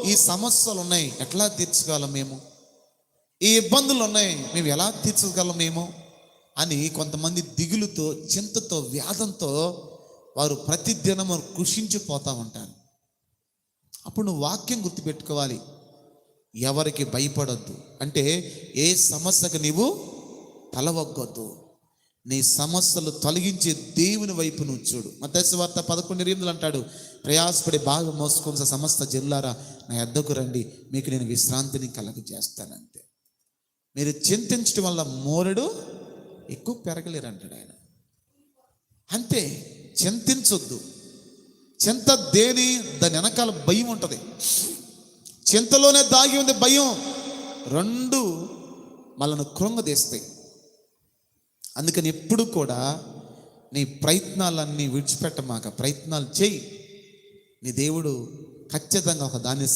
ఈ సమస్యలు ఉన్నాయి, ఎట్లా తీర్చగలం మేము? ఈ ఇబ్బందులు ఉన్నాయి, మేము ఎలా తీర్చగలం మేము అని కొంతమంది దిగులుతో, చింతతో, వ్యాధంతో వారు ప్రతిదినము కృషించిపోతూ ఉంటారు. అప్పుడు నువ్వు వాక్యం గుర్తుపెట్టుకోవాలి, ఎవరికి భయపడొద్దు. అంటే ఏ సమస్యకు నీవు తలవగ్గొద్దు. నీ సమస్యలు తొలగించే దేవుని వైపు నువ్వు చూడు. మత్తయి సువార్త 11:8 అంటాడు, ప్రయాసపడి బాగా మోసుకొని సమస్త జనులారా నా యొద్దకు రండి, మీకు నేను విశ్రాంతిని కలుగజేస్తానంతే. మీరు చింతించడం వల్ల మోరెడు ఎక్కువ పెరగలేరు అంటాడు ఆయన. అంతే, చింతించొద్దు. చింత దాని వెనకాల భయం ఉంటుంది. చింతలోనే దాగి ఉంది భయం. రెండు మనల్ని కృంగదీస్తాయి. అందుకని ఎప్పుడు కూడా నీ ప్రయత్నాలన్నీ విడిచిపెట్టమాక, ప్రయత్నాలు చేయి. నీ దేవుడు ఖచ్చితంగా ఒక దాన్ని